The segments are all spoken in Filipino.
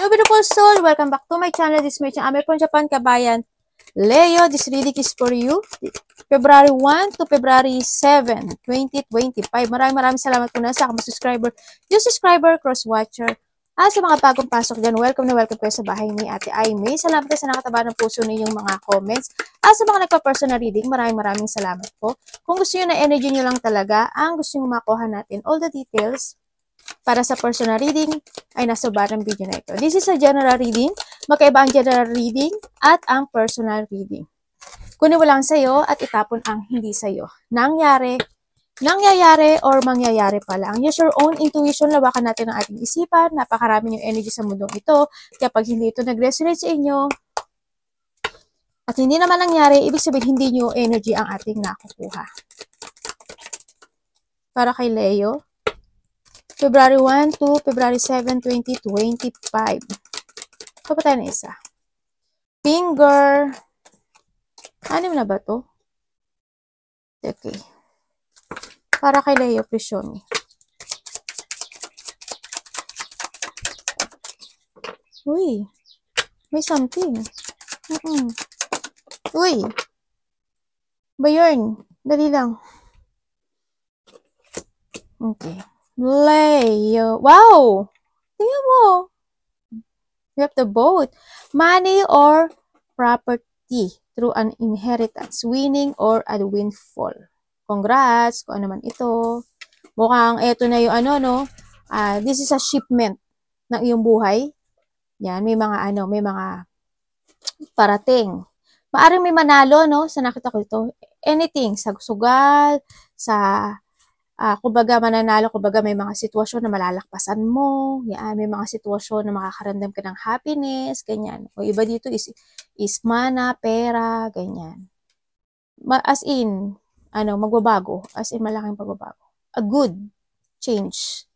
Hello beautiful soul, welcome back to my channel. This is my channel, Ame from Japan, Kabayan. Leo, this reading is for you. February 1 to February 7, 2025. Maraming salamat po na sa mga subscriber, new subscriber, cross-watcher. Sa mga bagong pasok dyan, welcome na welcome kayo sa bahay ni Ate Aimee. Salamat kayo sa nakataba ng puso ninyong mga comments. Sa mga nagpa-personal reading, maraming salamat po. Kung gusto nyo na energy nyo lang talaga, ang gusto nyo makuha natin, all the details, para sa personal reading ay nasa bottom video na ito. This is a general reading. Magkaiba ang general reading at ang personal reading. Kunin mo lang sa'yo at itapon ang hindi sa'yo. Nangyayari or mangyayari pa lang. Use your own intuition. Lawakan natin ang ating isipan. Napakarami yung energy sa mundong ito. Kapag hindi ito nag-resonate sa inyo at hindi naman nangyari, ibig sabihin hindi nyo energy ang ating nakukuha. Para kay Leo, February 1 to February 7, 2025. Ito pa tayo na isa. Finger. Anim na ba to? Okay. Para kay Leo, please show me. Uy. May something. Uy. Ba yun? Dali lang. Okay. Leo. Wow! Tingnan mo. You have the both. Money or property through an inheritance. Winning or a windfall. Congrats kung ano man ito. Mukhang ito na yung ano, no? This is a shipment ng iyong buhay. Yan, may mga parating. Maaring may manalo, no? Sa nakita ko ito. Anything. Sa sugal, sa kumbaga mananalo, kumbaga may mga sitwasyon na malalakpasan mo, yan, may mga sitwasyon na makakaramdam ka ng happiness, ganyan. O iba dito is mana, pera, ganyan. As in, magbabago, as in malaking pagbabago. A good change.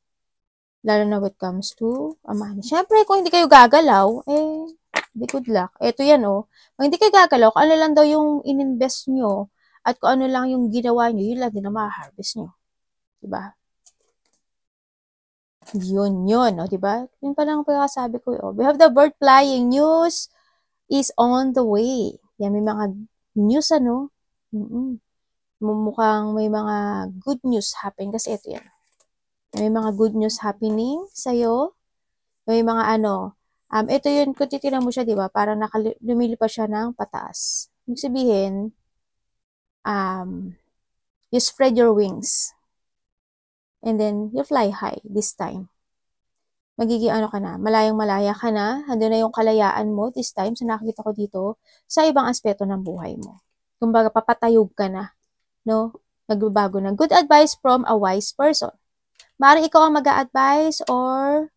Lalo na when it comes to money. Siyempre, kung hindi kayo gagalaw, di good luck. Ito yan, Kung hindi kayo gagalaw, kung ano lang daw yung ininvest nyo, at kung ano lang yung ginawa nyo, yun lang din na ma-harvest nyo. Diba? Yun, diba? Yun pa lang pagkakasabi ko, We have the bird flying. News is on the way. Yan, may mga news, Mukhang may mga good news happen. Kasi ito yan. May mga good news happening sa'yo. May mga ito yun, kung titignan mo siya, diba? Parang lumilipas siya ng pataas. Ibig sabihin, you spread your wings. And then, you fly high this time. Magiging ka na, malayang-malaya ka na, hando na yung kalayaan mo this time, sa nakikita ko dito, sa ibang aspeto ng buhay mo. Kumbaga, papatayog ka na, no? Nagbabago na. Good advice from a wise person. Maaring ikaw ang mag-a-advise or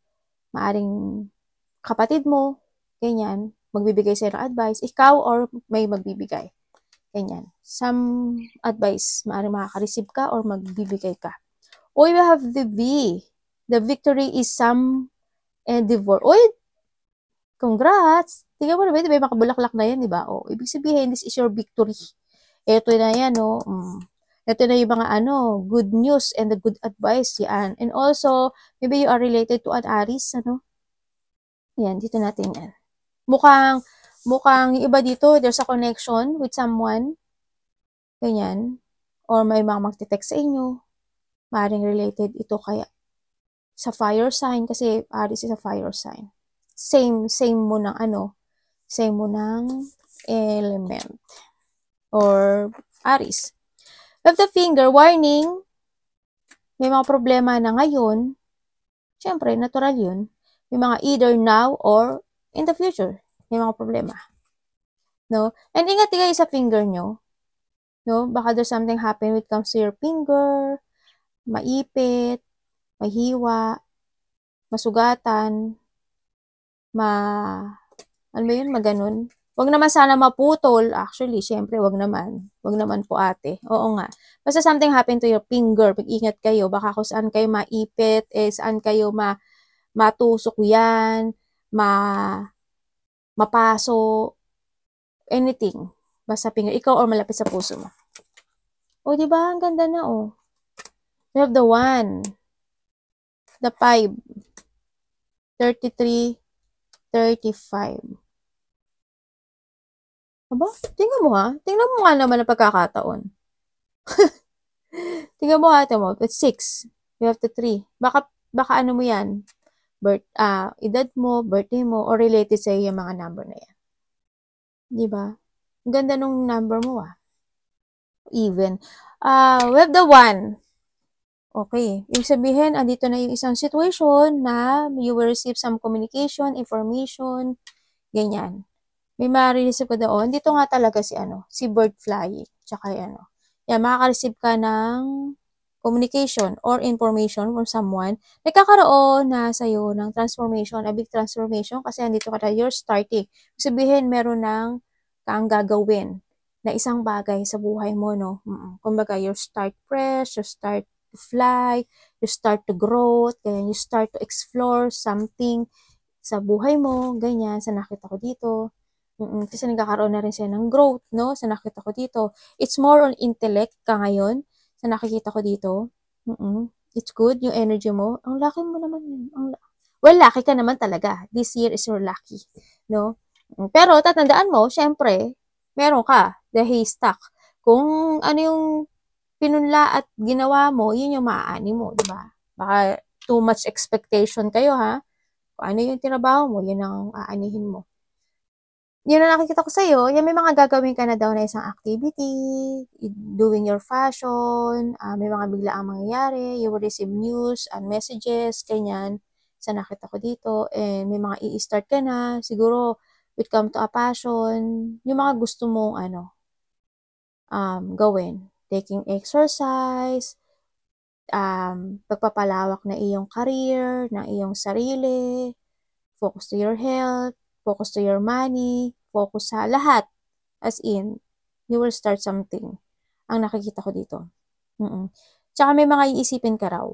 maaring kapatid mo, ganyan, magbibigay sa'yo ng advice, ikaw or may magbibigay. Ganyan. Some advice, maaring makaka-receive ka or magbibigay ka. We have the V. The victory is some endeavor. Congrats! Tingnan mo naman, may makabulaklak na yan, diba? Ibig sabihin, this is your victory. Ito na yan, Ito na yung mga, good news and the good advice, yan. And also, maybe you are related to an Aries, Yan, dito natin yan. Mukhang iba dito, there's a connection with someone. Ganyan. Or may mga magte-text sa inyo. Maring related ito kaya sa fire sign kasi Aries is a fire sign. Same mo ng same mo ng element or Aries. Of the finger, warning, may mga problema na ngayon. Siyempre, natural yun. May mga either now or in the future. May mga problema. No? And ingat kayo sa finger nyo. No? Baka there's something happen when it comes to your finger, maipit, mahiwa, masugatan, maganon. Wag naman sana maputol. Actually, syempre, wag naman. Wag naman po ate. Oo nga. Basta something happen to your finger. Pag-ingat kayo. Baka kung saan kayo maipit, saan kayo matusok yan, mapaso, anything. Basta finger. Ikaw or malapit sa puso mo. Diba? Ang ganda na, You have the 1, the 5, 33, 35. Aba, tingnan mo ha. Tingnan mo nga naman ang pagkakataon. Tingnan mo ha, tingnan mo. It's 6. You have to 3. Baka ano mo yan? Edad mo, birthday mo, or related sa yung mga number na yan. Di ba? Ang ganda nung number mo Even. We have the 1. Okay. Ibig sabihin, andito na yung isang situation na you will receive some communication, information, ganyan. May ma-receive ka doon. Dito nga talaga si bird flying. Tsaka yan, makaka-receive ka ng communication or information from someone. Nagkakaroon na sa'yo ng transformation, a big transformation kasi andito ka na, you're starting. Sabihin, meron ng kang gagawin na isang bagay sa buhay mo, no? Kumbaga, you start fresh, you start to fly, you start to grow, kaya you start to explore something sa buhay mo, ganyan, sa nakita ko dito. Kasi nagkakaroon na rin siya ng growth, no? Sa nakita ko dito. It's more on intellect ka ngayon, sa nakikita ko dito. It's good, yung energy mo. Ang laki mo naman yun. Well, lucky ka naman talaga. This year is your lucky, no? Pero tatandaan mo, syempre, meron ka, the haystack. Kung ano yung pinunla at ginawa mo, yun yung maaani mo, di ba? Baka too much expectation kayo, ha? Kung ano yung trabaho mo, yun ang aanihin mo. Yun ang nakikita ko sa'yo, yan may mga gagawin ka na daw na isang activity, doing your fashion, may mga biglaang mangyayari, you will receive news and messages, ganyan, sa nakita ko dito, and may mga i-start ka na, siguro, it come to a passion, yung mga gusto mong, gawin, taking exercise, pagpapalawak na iyong career, ng iyong sarili, focus to your health, focus to your money, focus sa lahat. As in, you will start something. Ang nakikita ko dito. Tsaka may mga iisipin ka raw.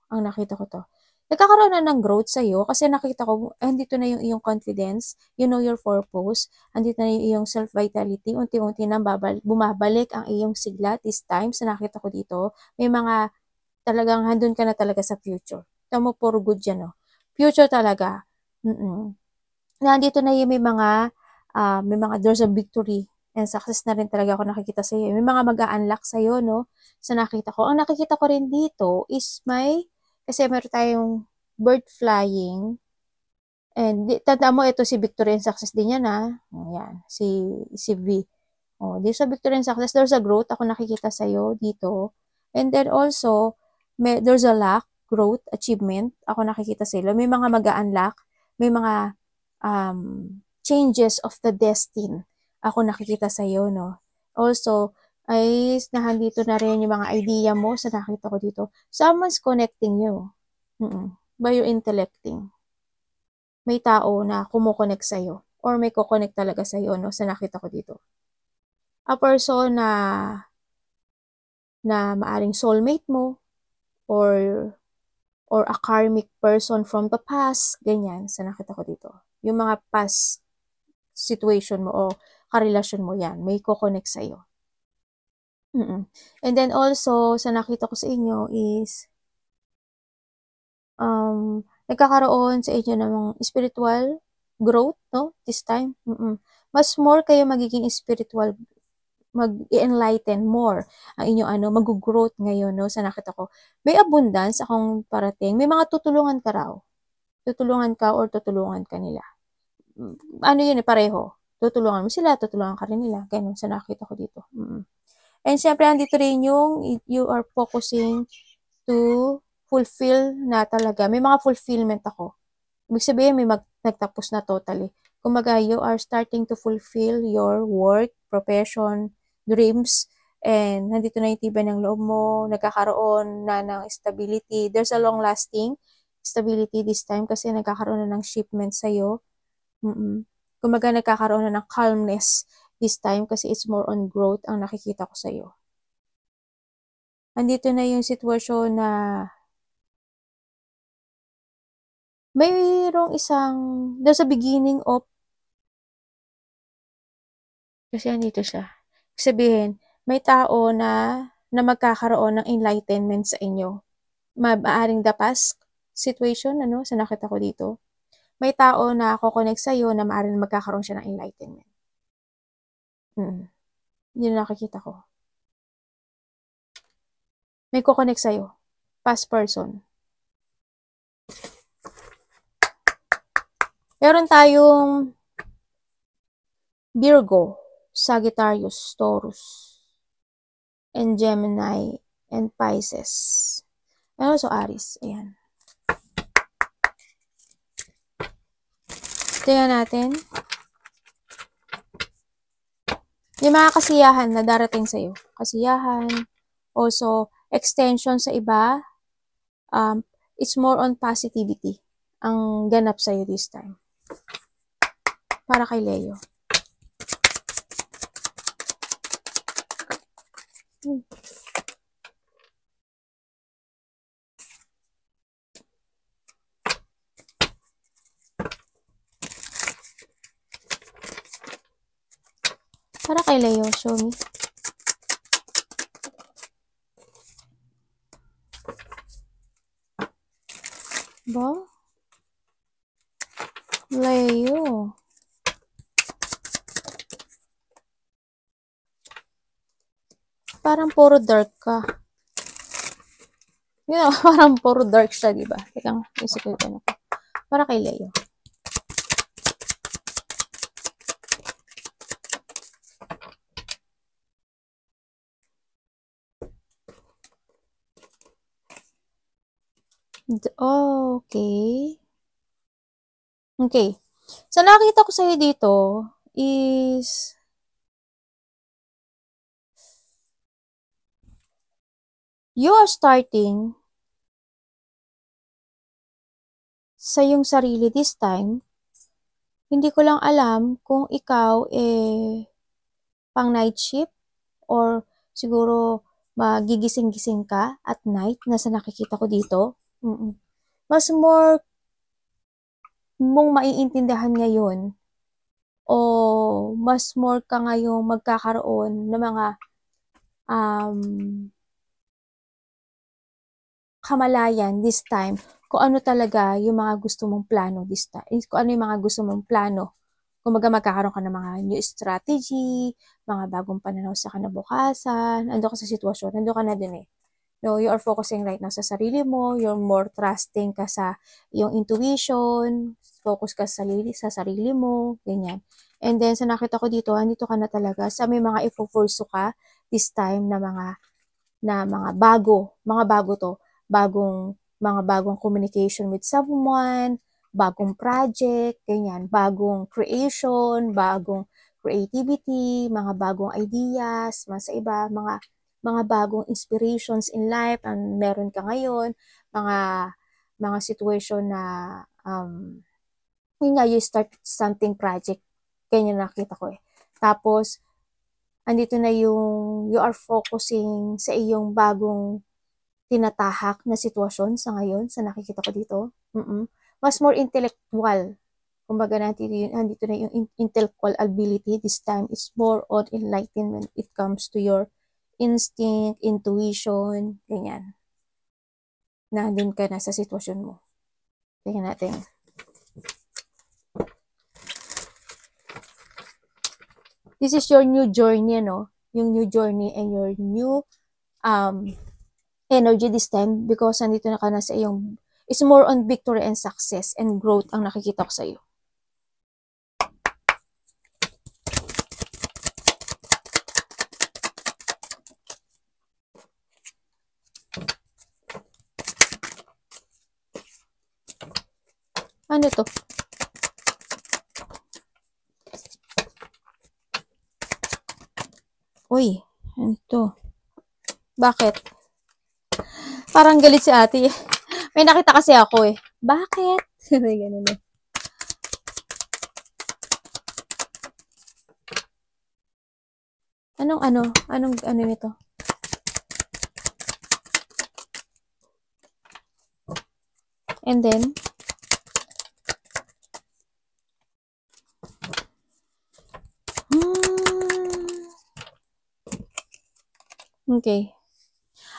Ang nakita ko to. Nagkakaroon na ng growth sa'yo kasi nakita ko, andito na yung iyong confidence, you know your purpose, andito na yung iyong self-vitality, unti-unti nang bumabalik ang iyong sigla this time sa nakita ko dito. May mga talagang handun ka na talaga sa future. Tama mo, puro good yan, no? Future talaga. Nandito na yung may mga, there's a victory and success na rin talaga ako nakikita sa iyo. May mga mag-a-unlock sa iyo, no? Sa nakita ko. Ang nakikita ko rin dito is kasi meron tayong bird flying. And tanda mo, ito si Victory and Success din yan, ha? Ayan, si V. Dito sa Victory and Success, there's a growth ako nakikita sa iyo dito. And then also, there's a luck, growth, achievement ako nakikita sa iyo. May mga mag-a-unlock, may mga changes of the destiny ako nakikita sa iyo, no? Also, ay nahandito na rin yung mga idea mo sa nakita ko dito. Someone's connecting you. By your intellecting. May tao na kumukonect sa iyo or may kukonect talaga sa iyo, no? Sa nakita ko dito. A person na maaring soulmate mo or a karmic person from the past, ganyan, sa nakita ko dito. Yung mga past situation mo o karelasyon mo yan, may kukonect sa iyo. And then also, sa nakita ko sa inyo is, nagkakaroon sa inyo ng spiritual growth, no? This time. Mas more kayo magiging spiritual, mag-enlighten more ang inyong mag-growth ngayon, no? Sa nakita ko. May abundance akong parating. May mga tutulungan ka raw. Tutulungan ka or tutulungan ka nila. Yun pareho. Tutulungan mo sila, tutulungan ka rin nila. Ganun sa nakita ko dito. And syempre, andito rin yung you are focusing to fulfill na talaga. May mga fulfillment ako. Ibig sabihin, may nagtapos na totally. Kumbaga, you are starting to fulfill your work, profession, dreams, and nandito na yung tibay ng loob mo, nagkakaroon na ng stability. There's a long-lasting stability this time kasi nagkakaroon na ng shipment sa'yo. Kumbaga, nagkakaroon na ng calmness this time kasi it's more on growth ang nakikita ko sa'yo. Andito na yung sitwasyon na mayroong there's a beginning of, kasi andito siya. Sabihin, may tao na magkakaroon ng enlightenment sa inyo. Maaaring the past situation, sa nakita ko dito. may tao na kukonek sa'yo na maaaring magkakaroon siya ng enlightenment. Yun ang nakikita ko. May kukonek sa'yo. Past person. Meron tayong Virgo, Sagittarius, Taurus, and Gemini, and Pisces. And also Aries. Ayan. Tingnan natin. Yung mga kasiyahan na darating sa'yo. Kasiyahan. Also, extension sa iba. It's more on positivity ang ganap sa'yo this time. Para kay Leo. Para kay Leo, show me. Ba? Leo. Parang puro dark ka. You know, parang puro dark siya, diba? Teka nga, isipin ko na. Para kay Leo. Okay. Okay. So, nakita ko sa'yo dito is you are starting sa iyong sarili this time. Hindi ko lang alam kung ikaw pang night shift or siguro magigising-gising ka at night na sa nakikita ko dito. Mas more mong maiintindihan ngayon o mas more ka ngayong magkakaroon ng mga kamalayan this time kung ano talaga yung mga gusto mong plano this time. Kung ano yung mga gusto mong plano. Kumbaga magkakaroon ka ng mga new strategy, mga bagong pananaw sa kinabukasan, ando ka sa sitwasyon, ando ka na din eh. No, you are focusing right now sa sarili mo, you're more trusting ka sa iyong intuition, focus ka sa sarili mo, ganyan. And then, sa nakita ko dito, andito ka na talaga sa may mga ipopurso ka this time na mga bago to, mga bagong communication with someone, bagong project, ganyan, bagong creation, bagong creativity, mga bagong ideas, sa iba, mga bagong inspirations in life ang meron ka ngayon, mga situation na yun nga, you start something project, ganyan nakita ko eh. Tapos, andito na yung you are focusing sa iyong bagong tinatahak na sitwasyon sa ngayon, sa nakikita ko dito. Mas more intellectual. Kumbaga nandito na yung intellectual ability. This time, it's more on enlightenment. It comes to your instinct, intuition, ganyan. Nandun ka na sa sitwasyon mo. Tingnan natin. This is your new journey, no? Yung new journey and your new energy this time because nandito na ka na sa iyong, it's more on victory and success and growth ang nakikita ko sa iyo. Ano to? Uy, ano to? Bakit? Parang galit si ate. May nakita kasi ako eh. Bakit? Ganun eh. Anong nito? And then, okay.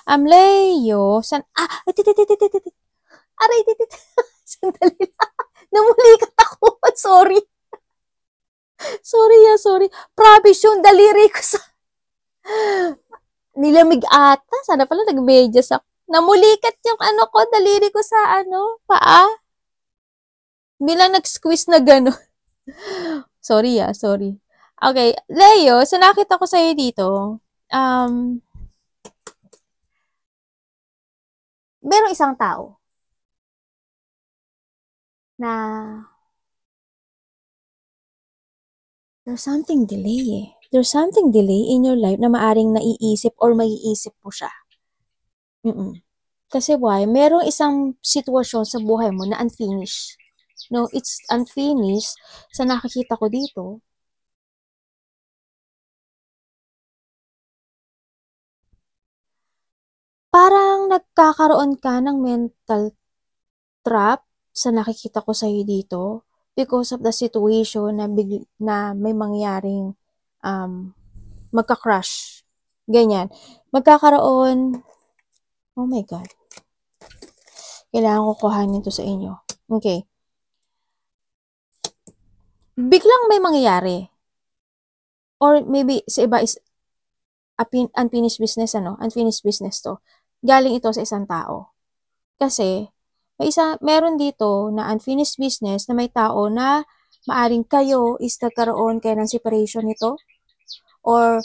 Leo, aray, sandali lang. Namulikat ako. Sorry. Sorry. Promise yung daliri ko sa... Nilamig ata. Sana pala nag-medyas ako. Namulikat yung daliri ko sa paa. Bilang nag-squeeze na gano'n. Sorry. Okay, Leo, so nakita ko sa'yo dito, merong isang tao na there's something delay eh. There's something delay in your life na maaring naiisip or maiisip mo siya. Kasi why? Merong isang sitwasyon sa buhay mo na unfinished. No, it's unfinished sa nakikita ko dito. Parang nagkakaroon ka ng mental trap sa nakikita ko sa'yo dito because of the situation na may mangyaring magka-crush. Ganyan. Magkakaroon, oh my God. Kailangan ko kuhanin to sa inyo. Okay. Biglang may mangyayari. Or maybe sa iba is unfinished business, unfinished business to. Galing ito sa isang tao. Kasi, meron dito na unfinished business na may tao na maaring kayo is nagkaroon kayo ng separation nito. Or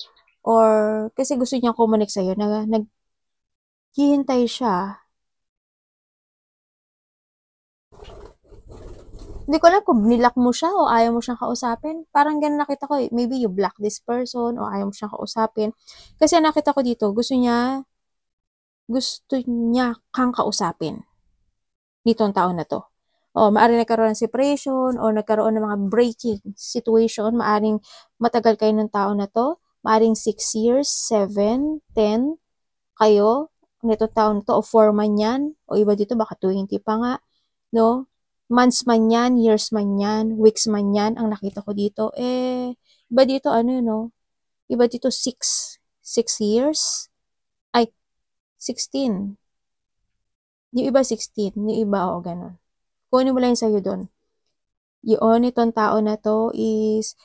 kasi gusto niya kumonek sa'yo na naghihintay siya. Hindi ko alam kung nilak mo siya o ayaw mo siyang kausapin. Parang ganun nakita ko eh. Maybe you block this person o ayaw mo siyang kausapin. Kasi nakita ko dito, gusto niya kang kausapin. Nitong taon na to. O, maaaring nagkaroon ng separation o nagkaroon ng mga breaking situation. Maaaring matagal kayo ng taon na to. Maaaring 6 years, 7, 10 kayo nitong taon na to o 4 man yan. O iba dito baka 20 pa nga. No? Months man yan, years man yan, weeks man yan, ang nakita ko dito, iba dito, iba dito 6 years, 16. Yung iba 16, yung iba, ganun. Kunin mo lang yung sa'yo doon. Yun, itong tao na to is,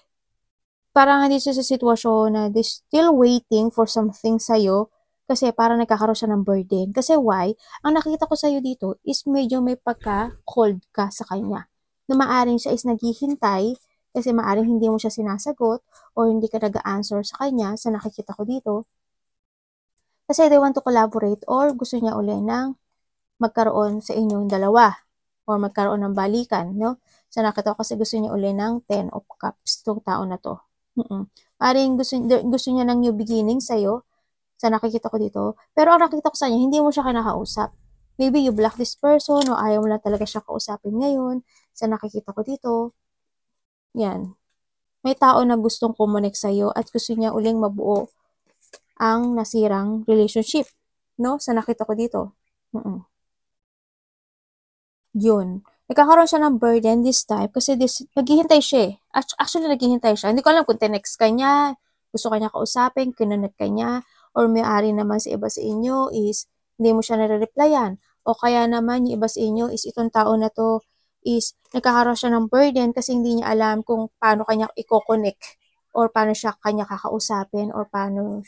parang hindi siya sa sitwasyon na they're still waiting for something sa'yo, kasi parang nagkakaroon siya ng burden. Kasi why? Ang nakita ko sa'yo dito is medyo may pagka-cold ka sa kanya. Na maaring siya is naghihintay kasi maaring hindi mo siya sinasagot or hindi ka nag-answer sa kanya sa nakikita ko dito. Kasi they want to collaborate or gusto niya uli ng magkaroon sa inyong dalawa or magkaroon ng balikan, no? Sa nakita ko kasi gusto niya uli ng 10 of Cups itong tao na to. Maaring gusto niya ng new beginning sa'yo sa nakikita ko dito. Pero ang nakikita ko sa kanya, hindi mo siya kinakausap. Maybe you block this person o ayaw mo lang talaga siya kausapin ngayon. Sa nakikita ko dito, yan. May tao na gustong kumonek sa'yo at gusto niya uling mabuo ang nasirang relationship. No? Sa nakita ko dito. Yun. Nagkakaroon siya ng burden this time kasi naghihintay siya eh. Actually, naghihintay siya. Hindi ko alam kung tinext ka niya, gusto ka niya kausapin, kinunet ka niya, or may-ari naman sa iba sa inyo is hindi mo siya nare-replyan. O kaya naman yung iba sa inyo is itong tao na to is nagkakaroon siya ng burden kasi hindi niya alam kung paano kanya i-connect or paano siya kanya kakausapin or paano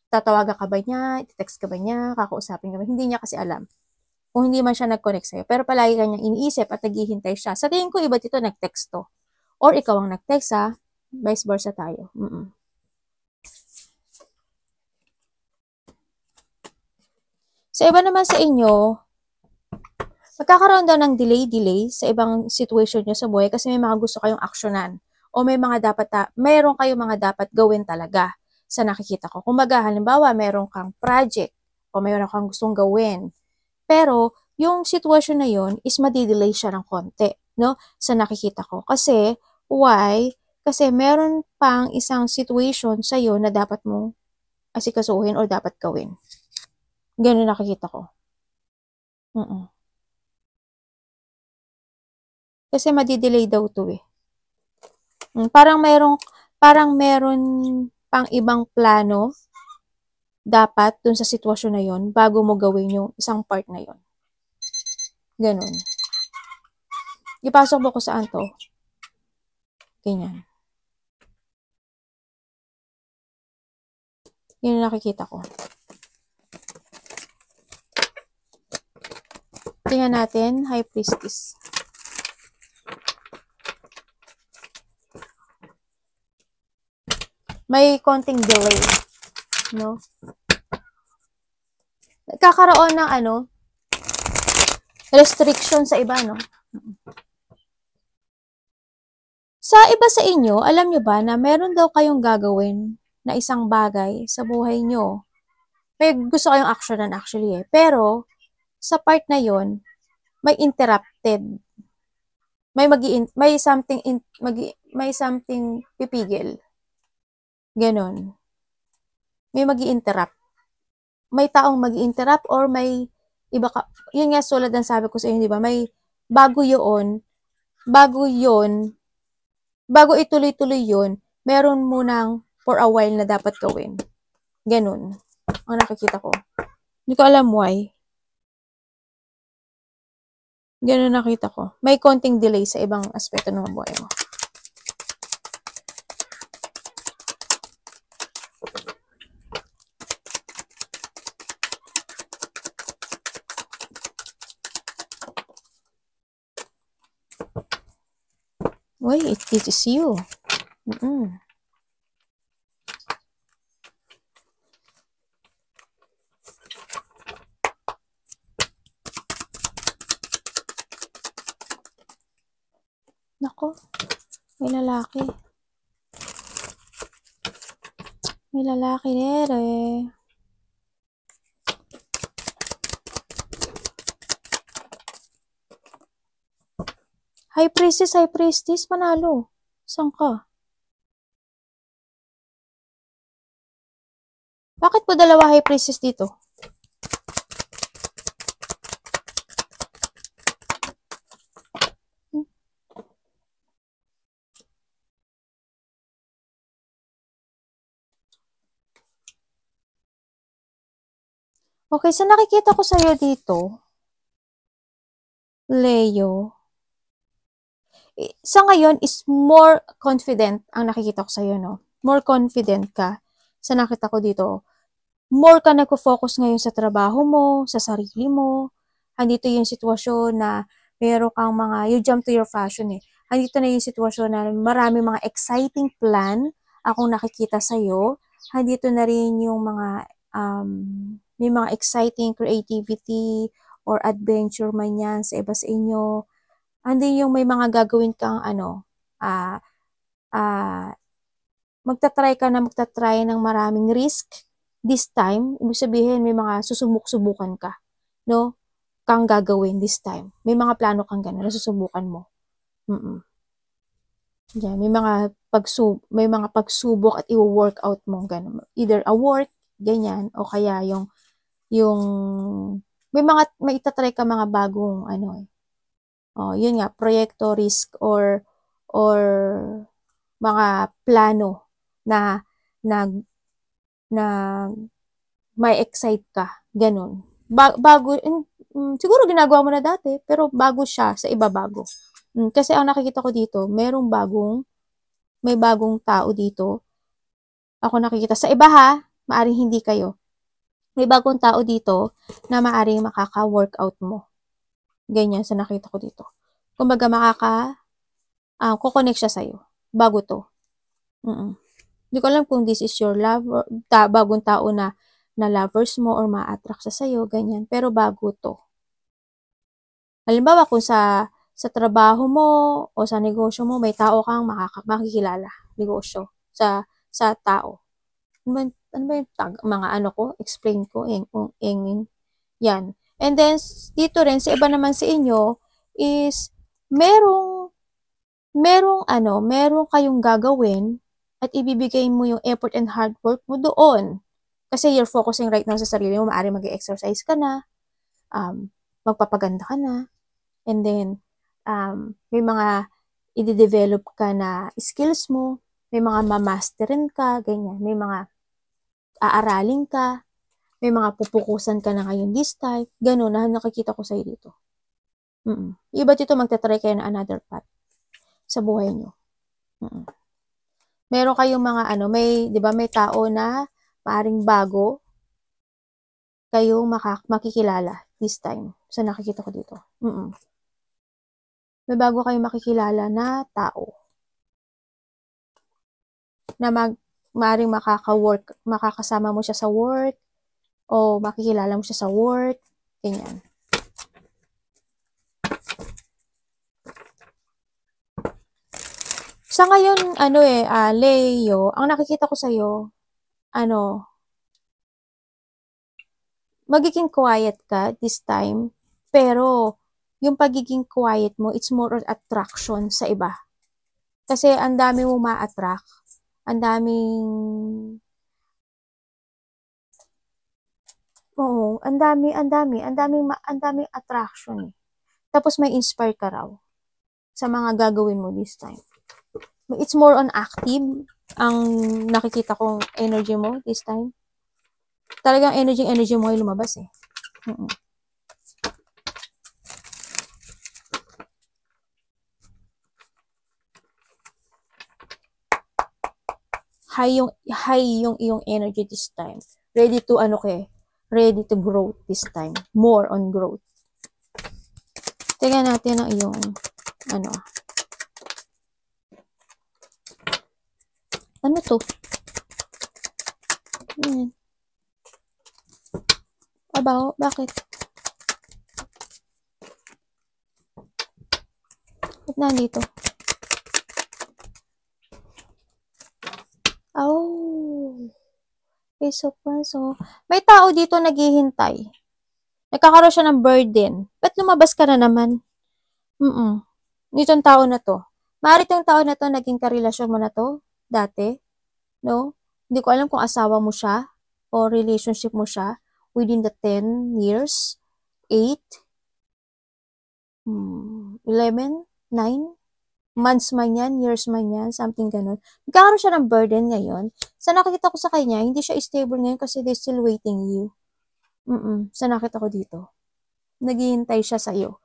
tatawagan ka ba niya, i-text ka ba niya, kakausapin ka ba. Hindi niya kasi alam kung hindi man siya nag-connect sa'yo. Pero palagi kanyang iniisip at naghihintay siya. Sa tingin ko, iba dito nag-text to. Or ikaw ang nag-text ha, vice versa tayo. Sa iba naman sa inyo, magkakaroon daw ng delay sa ibang situation nyo sa buhay kasi may mga gusto kayong aksyonan o may mga mayroon kayong mga dapat gawin talaga sa nakikita ko. Kumbaga, halimbawa, mayroon kang project o mayroon kang gustong gawin. Pero, yung sitwasyon na yun is madidelay siya ng konti, no? Sa nakikita ko. Kasi, why? Kasi meron pang isang situation sa'yo na dapat mong asikasuhin o dapat gawin. Ganun nakikita ko. Kasi madidelay daw to eh. Parang meron pang ibang plano dapat dun sa sitwasyon na yon bago mo gawin yung isang part na yon. Ganun. Ipasok mo ko saan to. Ganyan. Yan ang nakikita ko. Tingnan natin, High Priestess. May konting delay, no? Nagkakaroon ng restriction sa iba, no? Sa iba sa inyo, alam nyo ba na meron daw kayong gagawin na isang bagay sa buhay nyo? May gusto kayong actionan actually eh. Pero, sa part na yon may interrupted. May something pipigil. Ganon. May magi-interrupt. May taong magi-interrupt or may iba ka. Yun nga solad ang sabi ko sa inyo, di ba? May bago ituloy-tuloy yun, meron munang for a while na dapat gawin. Ganon. Ang nakikita ko. Hindi ko alam why. Ganon nakita ko. May konting delay sa ibang aspeto ng buhay mo. Uy, it is you. Nako, may lalaki. May lalaki nere. High Priestess, panalo. Saan ka? Bakit po dalawa High Priestess dito? Okay, so nakikita ko sa'yo dito, Leo, sa ngayon is more confident ang nakikita ko sa'yo, no? More confident ka sa nakita ko dito. More ka nagko-focus ngayon sa trabaho mo, sa sarili mo. Andito yung sitwasyon na meron kang you jump to your fashion eh. Andito na yung sitwasyon na marami mga exciting plan akong nakikita sa'yo. Andito na rin yung may mga exciting creativity or adventure man yan sa iba sa inyo. Andin yung may mga gagawin kang magta-try ng maraming risk. This time, ibig sabihin may mga susubukan ka, no? Kang gagawin this time. May mga plano kang gano'n na susubukan mo. Yan, may mga pagsubok at i-workout mo gano'n. Either a work, ganyan, o kaya yung may itatry ka mga bagong yun nga, proyekto, risk, or mga plano na may excite ka, ganun. Bago, siguro ginagawa mo na dati, pero bago siya, sa iba bago. Kasi ang nakikita ko dito, may bagong tao dito. Ako nakikita, sa iba ha, maaring hindi kayo. May bagong tao dito na maaring makaka-workout mo. Ganyan sa nakita ko dito. Kumbaga kukonek siya sa'yo. Bago to. Hindi ko alam kung this is your lover, bagong tao na lovers mo or ma-attract sa sa'yo, ganyan. Pero bago to. Halimbawa, kung sa trabaho mo o sa negosyo mo, may tao kang makikilala. Negosyo. Sa tao. Ano ba yung mga explain ko, yan. And then, dito rin, sa iba naman sa inyo, is, merong kayong gagawin, at ibibigay mo yung effort and hard work mo doon. Kasi you're focusing right now sa sarili mo, maaari mag-exercise ka na, magpapaganda ka na, and then, may mga i-develop ka na skills mo, may mga mamasterin ka, ganyan, may mga aaralin ka, may mga pupukusan ka na ngayon this time, gano'n na nakikita ko sa'yo dito. Iba dito magta-try kayo na another path sa buhay nyo. Meron kayong mga may, 'di ba, may tao na maaring bago kayong makikilala this time. So nakikita ko dito. May bago kayong makikilala na tao na maaring makakasama mo siya sa work o makikilala mo siya sa work, ganyan. Sa ngayon, Leo, ang nakikita ko sa'yo, magiging quiet ka this time, pero yung pagiging quiet mo, it's more on attraction sa iba. Kasi ang dami mo ma-attract, ang daming attraction. Tapos may inspire ka raw sa mga gagawin mo this time. It's more on active ang nakikita kong energy mo this time. Talagang energy mo ay lumabas eh. High yung iyong energy this time. Ready to grow this time. More on growth. Tingnan natin ang iyong ano to? Abaw, bakit? Ba't nandito? Oh. So, may tao dito naghihintay. Nagkakaroon siya ng burden. Ba't lumabas ka na naman? Nitong tao na to. Maaari itong tao na to, naging karelasyon mo na to dati. No? Hindi ko alam kung asawa mo siya o relationship mo siya within the 10 years, 8, 11, 9 months man yan, years man yan, something ganun. Nagkakaroon siya ng burden ngayon. Sa nakikita ko sa kanya, hindi siya stable ngayon kasi they're still waiting you. Sa nakita ko dito. Naghihintay siya sa'yo.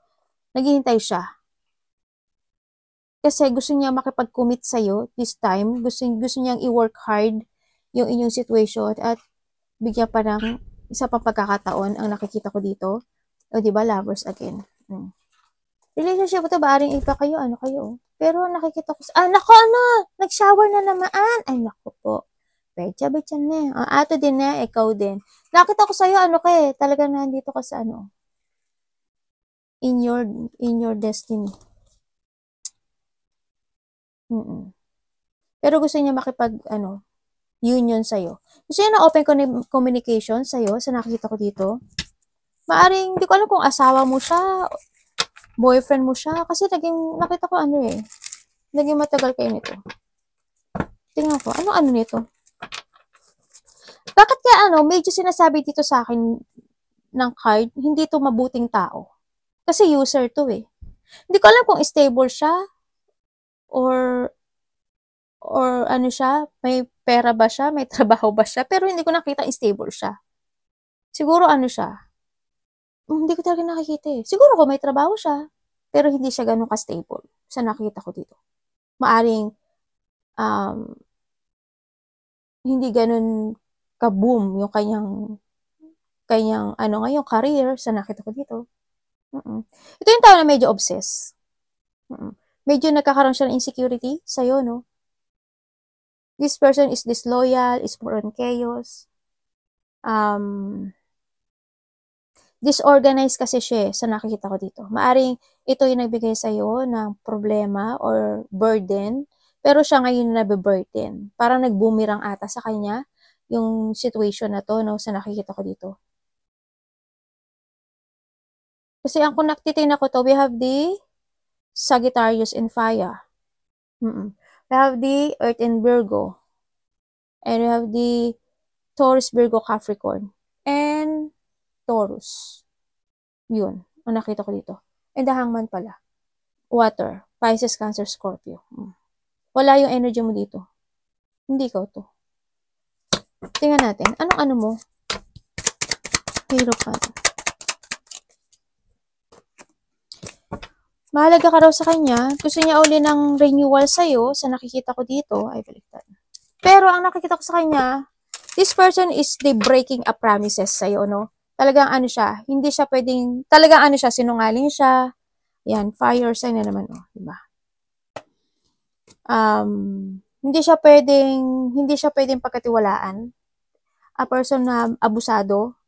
Naghihintay siya. Kasi gusto niya makipag-commit sa'yo this time. Gusto niyang i-work hard yung inyong situation at bigyan pa ng isa pang pagkakataon ang nakikita ko dito. O diba, lovers again. Relationship ito, baaring iba kayo, kayo. Pero nakikita ko, nag-shower na naman. Ay, naku po. Betcha na. Ato din na, ikaw din. Nakita ko sa'yo, talaga nandito ka sa in your destiny. Pero gusto niya union sa'yo. Gusto niya na open communication sa'yo, sa nakikita ko dito. Maaring, hindi ko alam kung asawa mo siya, boyfriend mo siya, kasi nakita ko naging matagal kayo nito. Tingnan ko, ano nito? Bakit kaya medyo sinasabi dito sa akin ng card, hindi to mabuting tao. Kasi user to eh. Hindi ko alam kung stable siya, or siya, may pera ba siya, may trabaho ba siya, pero hindi ko nakita stable siya. Siguro siya, hindi ko talaga nakikita eh. Siguro kung may trabaho siya, pero hindi siya ganun ka-stable sa nakikita ko dito. Maaring, hindi ganun ka-boom yung kanyang yung career sa nakita ko dito. Ito yung tao na medyo obsessed. Medyo nagkakaroon siya ng insecurity sa'yo, no? This person is disloyal, is more on chaos. Disorganized kasi siya sa nakikita ko dito. Maaring ito yung nagbigay sa'yo ng problema or burden, pero siya ngayon nabe-burden. Parang nag-boomerang ata sa kanya yung situation na to, no, sa nakikita ko dito. Kasi ang kung naktitingnan ko to, we have the Sagittarius in fire. We have the Earth in Virgo. And we have the Taurus, Virgo, Capricorn. And Taurus. Yun. Ang nakita ko dito. And the Hangman pala. Water. Pisces, Cancer, Scorpio. Wala yung energy mo dito. Hindi ikaw to. Tingnan natin. Anong mo? Hero card. Mahalaga ka raw sa kanya. Gusto niya uli ng renewal sa'yo. Sa nakikita ko dito, ay baliktad. Pero ang nakikita ko sa kanya, this person is the breaking a promises sa'yo, no? Talagang ano siya, hindi siya pwedeng, talagang ano siya, sinungaling siya. Yan, fire sign na naman, oh, diba? Hindi siya pwedeng pagkatiwalaan. A person na abusado,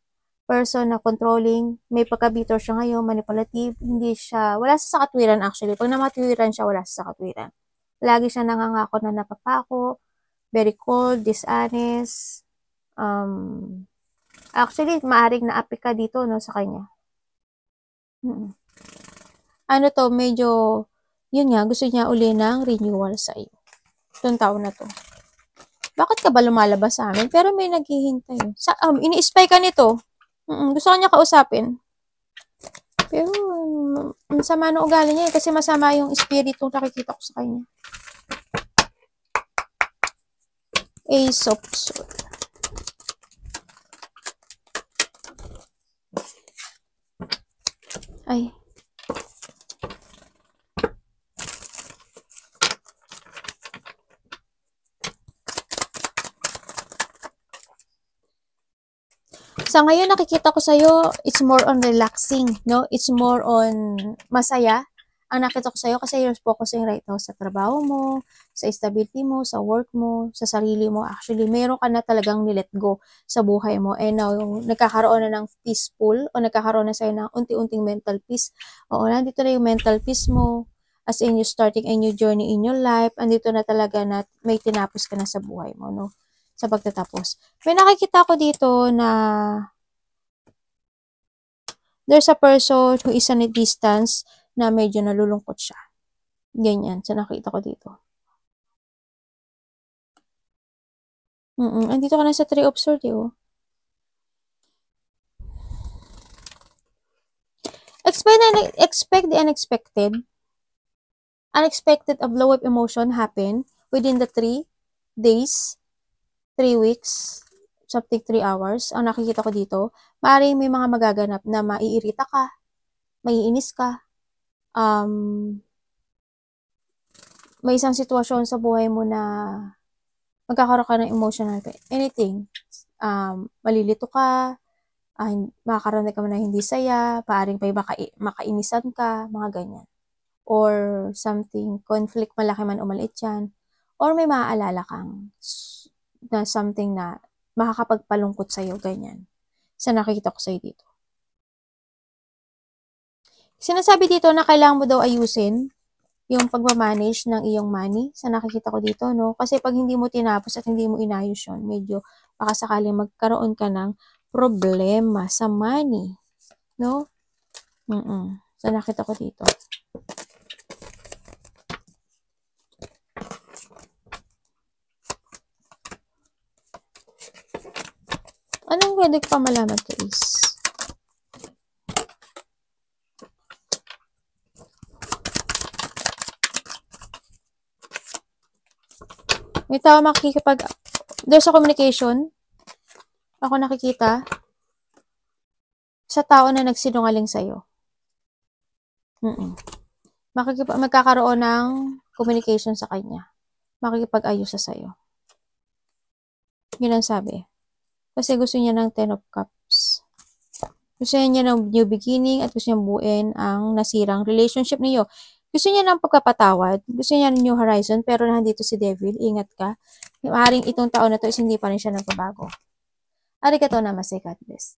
person na controlling, may pagka-bitter siya ngayon, manipulative, wala sa katwiran actually. Pag namatwiran siya, wala sa katwiran. Lagi siya nangangako na napapako, very cold, dishonest. Actually, maaring naapi ka dito, no, sa kanya. Ano to, medyo, yun nga, gusto niya uli ng renewal sa iyo. Itong tao na to. Bakit ka ba lumalabas sa amin? Pero may naghihintay. Ini-spy ka nito. Gusto ka niya kausapin. Pero, masama ng ugali niya kasi masama yung espiritu nakikita ko sa kanya. Ace of Swords. Ay. Sa ngayon, nakikita ko sa'yo, it's more on relaxing, no? It's more on masaya. Ang nakita ko sa'yo kasi you're focusing right now sa trabaho mo, sa stability mo, sa work mo, sa sarili mo. Actually, meron ka na talagang nilet go sa buhay mo. And now, nagkakaroon na ng peaceful o nagkakaroon na sa'yo ng unti-unting mental peace. Oo, nandito na yung mental peace mo. As in, you starting a new journey in your life. Andito na talaga na may tinapos ka na sa buhay mo, no? Sa pagtatapos. May nakikita ko dito na there's a person who is on a distance na medyo nalulungkot siya. Ganyan. Sa nakita ko dito. Andito ka na sa 3 of Swords, oh. Expect the unexpected. Unexpected a blow-up emotion happen within the 3 days, 3 weeks, something 3 hours. Ang nakikita ko dito, maaaring may mga magaganap na maiirita ka, maiinis ka, may isang sitwasyon sa buhay mo na magkakaroon ka ng emotional anything. Malilito ka, makakaroon ka man na hindi saya, maaaring pa makainisan ka, mga ganyan. Or something, conflict malaki man o maliit yan. Or may maaalala kang na something na makakapagpalungkot sa'yo, ganyan. Sa nakikita ko sa'yo dito. Sinasabi dito na kailangan mo daw ayusin yung pagmamanage ng iyong money. Sa nakikita ko dito, no? Kasi pag hindi mo tinapos at hindi mo inayos yun, medyo baka sakaling magkaroon ka ng problema sa money. No? Sa nakita ko dito. Anong pwede ko pa malaman to is? May tao there's a communication. Ako nakikita sa tao na nagsinungaling sa'yo. Magkakaroon ng communication sa kanya. Makikipag-ayos sa sa'yo. Yun ang sabi. Kasi gusto niya ng 10 of Cups. Gusto niya ng new beginning at gusto niya buuin ang nasirang relationship niyo. Gusto niya ng pagkapatawad. Gusto niya ng new horizon pero nandito si Devil. Ingat ka. Maaaring itong taon na to is hindi pa rin siya nagbabago. Arigatou namaste, God bless.